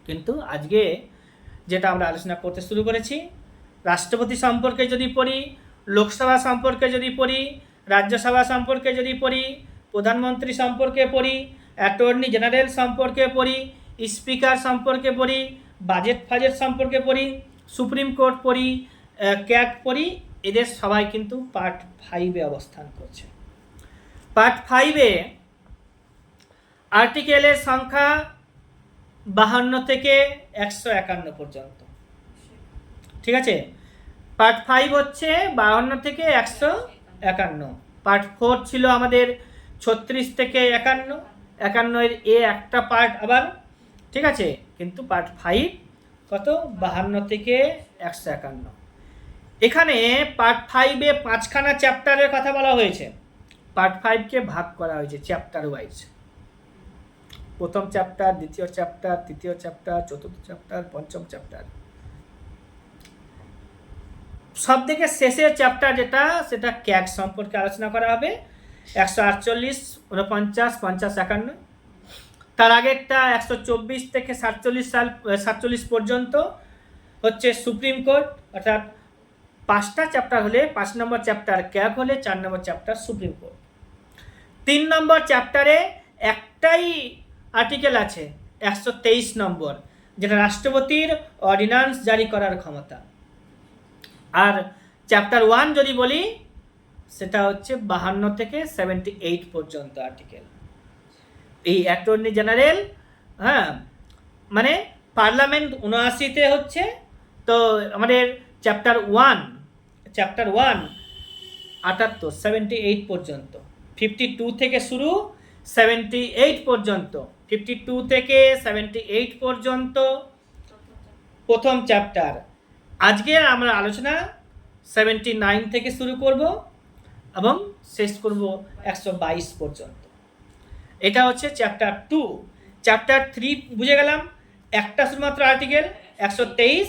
কিন্তু আজকে যেটা আমরা আলোচনা করতে শুরু করেছি, রাষ্ট্রপতি সম্পর্কে যদি পড়ি, লোকসভা সম্পর্কে যদি পড়ি, রাজ্যসভা সম্পর্কে যদি পড়ি, প্রধানমন্ত্রী সম্পর্কে পড়ি, অ্যাটর্নি জেনারেল সম্পর্কে পড়ি, স্পিকার সম্পর্কে পড়ি, বাজেট সম্পর্কে পড়ি, সুপ্রিম কোর্ট পড়ি, ক্যাট পড়ি, এদের সবাই কিন্তু পার্ট 5-এ অবস্থান করছে। পার্ট 5-এ আর্টিকেলের সংখ্যা 52 থেকে 151 পর্যন্ত। ঠিক আছে, পার্ট 5 হচ্ছে 52 থেকে 151। পার্ট 4 ছিল আমাদের 36 থেকে 51, 51 এর একটা পার্ট আবার। ঠিক আছে, কিন্তু পার্ট 5 কত? 52 থেকে 151। এখানে পার্ট 5-এ 5খানা চ্যাপ্টারের কথা বলা হয়েছে। পার্ট 5-কে ভাগ করা হয়েছে চ্যাপ্টার ওয়াইজ। প্রথম চ্যাপ্টার, দ্বিতীয় চ্যাপ্টার, তৃতীয় চ্যাপ্টার, চতুর্থ চ্যাপ্টার, পঞ্চম চ্যাপ্টার। সব থেকে শেষের চ্যাপ্টার যেটা, সেটা ক্যাট সম্পর্কে আলোচনা করা হবে, 148, 49, 50, 51। তার আগেরটা 124 থেকে 47 পর্যন্ত হচ্ছে সুপ্রিম কোর্ট, অর্থাৎ 5টা চ্যাপ্টার হলে 5 নম্বর চ্যাপ্টার ক্যাট হলে 4 নম্বর চ্যাপ্টার সুপ্রিম কোর্ট। 3 নম্বর চ্যাপ্টারে একটাই আর্টিকেল আছে, 123 নম্বর, যেটা রাষ্ট্রপতির অর্ডিন্যান্স জারি করার ক্ষমতা। আর চ্যাপ্টার 1 যদি বলি, সেটা হচ্ছে 52 থেকে 78 পর্যন্ত আর্টিকেল। এই অ্যাটর্নি জেনারেল, হ্যাঁ, মানে পার্লামেন্ট 79-তে হচ্ছে। তো আমাদের চ্যাপ্টার 1 78, 78 পর্যন্ত, 52 থেকে শুরু, 78 পর্যন্ত, 52 থেকে 78 পর্যন্ত প্রথম চ্যাপ্টার। আজকে আমরা আলোচনা 79 থেকে শুরু করব এবং শেষ করব 122 পর্যন্ত। এটা হচ্ছে চ্যাপ্টার 2। চ্যাপ্টার 3 বুঝে গেলাম, একটা শুধুমাত্র আর্টিকেল 123,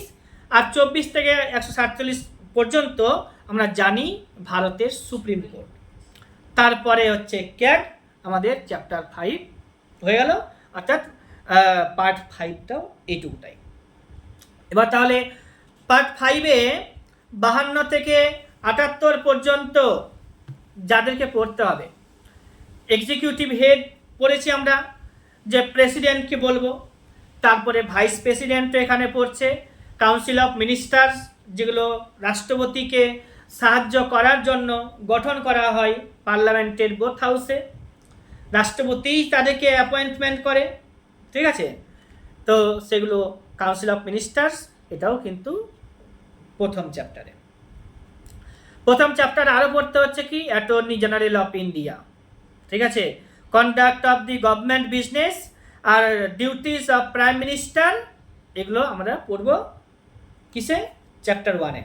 আর 24 থেকে 147 পর্যন্ত আমরা জানি ভারতের সুপ্রিম কোর্ট। তারপরে হচ্ছে ক্যাট, আমাদের চ্যাপ্টার 5 হয়ে গেল, অর্থাৎ পার্ট 5টাও এইটুকুটাই। এবার তাহলে পার্ট 5-এ 52 থেকে 78 পর্যন্ত যাদেরকে পড়তে হবে, এক্সিকিউটিভ হেড পড়েছি আমরা, যে প্রেসিডেন্টকে বলবো, তারপরে ভাইস প্রেসিডেন্টও এখানে পড়ছে, কাউন্সিল অফ মিনিস্টার্স, যেগুলো রাষ্ট্রপতিকে সাহায্য করার জন্য গঠন করা হয় পার্লামেন্টের বোথ হাউসে, রাষ্ট্রপতিই তাদেরকে অ্যাপয়েন্টমেন্ট করে। ঠিক আছে, তো সেগুলো কাউন্সিল অফ মিনিস্টার্স, এটাও কিন্তু প্রথম চ্যাপ্টারে। প্রথম চ্যাপ্টার আরও পড়তে হচ্ছে কি, অ্যাটর্নি জেনারেল অফ ইন্ডিয়া। ঠিক আছে, conduct of the government business আর ডিউটিস অফ প্রাইম মিনিস্টার, এগুলো আমরা পড়ব কিসে? চ্যাপ্টার 1-এ।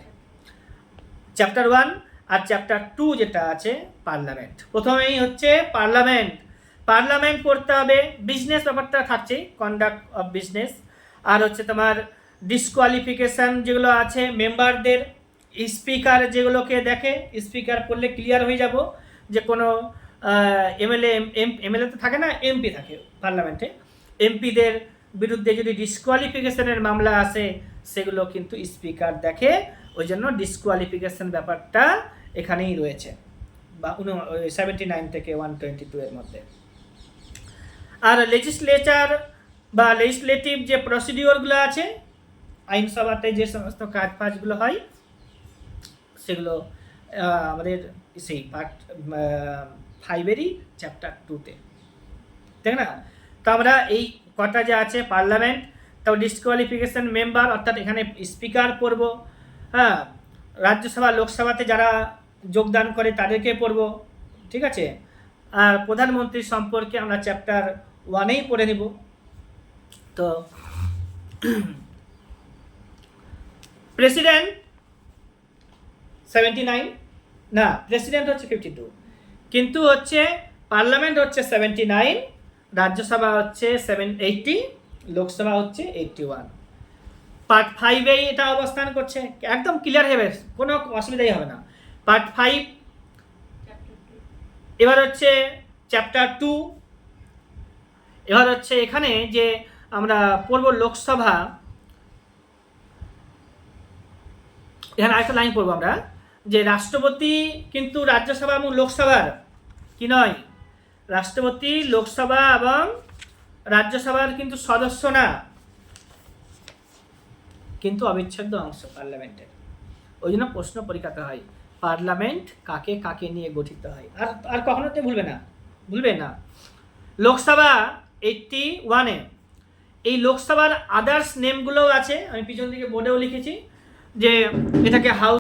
চ্যাপ্টার 1 আর চ্যাপ্টার 2 যেটা আছে পার্লামেন্ট। প্রথমেই হচ্ছে পার্লামেন্ট পড়তে হবে, বিজনেস ব্যাপারটা থাকছে, কন্ডাক্ট অফ বিজনেস, আর হচ্ছে তোমার ডিসকোয়ালিফিকেশান যেগুলো আছে মেম্বারদের, স্পিকার যেগুলোকে দেখে, স্পিকার পড়লে ক্লিয়ার হয়ে যাব যে কোনো এমএলএ তো থাকে না, এমপি থাকে পার্লামেন্টে, এমপিদের বিরুদ্ধে যদি ডিসকোয়ালিফিকেশনের মামলা আসে, সেগুলো কিন্তু স্পিকার দেখে। ওই জন্য ডিসকোয়ালিফিকেশন ব্যাপারটা এখানেই রয়েছে, বা 79 থেকে 122 এর মধ্যে। আর লেজিসলেচার বা লেজিসলেটিভ যে প্রসিডিওরগুলো আছে, আইনসভাতে যে সমস্ত কাজগুলো হয়, সেগুলো আমাদের সেই পার্ট 5-এরই চ্যাপ্টার 2-তে, ঠিক না? তো আমরা এই কটা যে আছে পার্লামেন্ট, তাও ডিসকোয়ালিফিকেশন মেম্বার, অর্থাৎ এখানে স্পিকার পড়ব, হ্যাঁ, রাজ্যসভা লোকসভাতে যারা যোগদান করে তাদেরকে পড়ব। ঠিক আছে, আর প্রধানমন্ত্রী সম্পর্কে আমরা চ্যাপ্টার 1-এই পড়ে নেব। তো প্রেসিডেন্ট 79, না, প্রেসিডেন্ট হচ্ছে 52, কিন্তু হচ্ছে পার্লামেন্ট হচ্ছে 79, রাজ্যসভা হচ্ছে 80, লোকসভা হচ্ছে 81। পার্ট 5-এই এটা অবস্থান করছে, একদম ক্লিয়ার হবে, কোনো অসুবিধাই হবে না। পার্ট 5, এবার হচ্ছে চ্যাপ্টার 2। এবার হচ্ছে এখানে যে আমরা পড়ব লোকসভা, এখানে আরেকটা লাইন পড়বো আমরা, যে রাষ্ট্রপতি কিন্তু রাজ্যসভা এবং লোকসভার কি নয়, রাষ্ট্রপতি লোকসভা এবং রাজ্যসভার কিন্তু সদস্য না, কিন্তু অবিচ্ছেদ্য অংশ পার্লামেন্টের। ওই জন্য প্রশ্ন পরীক্ষাতে হয় পার্লামেন্ট কাকে কাকে নিয়ে গঠিত হয়। আর আর কখনোতে ভুলবে না। লোকসভা 81-এ এই লোকসভার আদার্স নেমগুলোও আছে, আমি পিছন দিকে বোর্ডেও লিখেছি যে এটাকে হাউস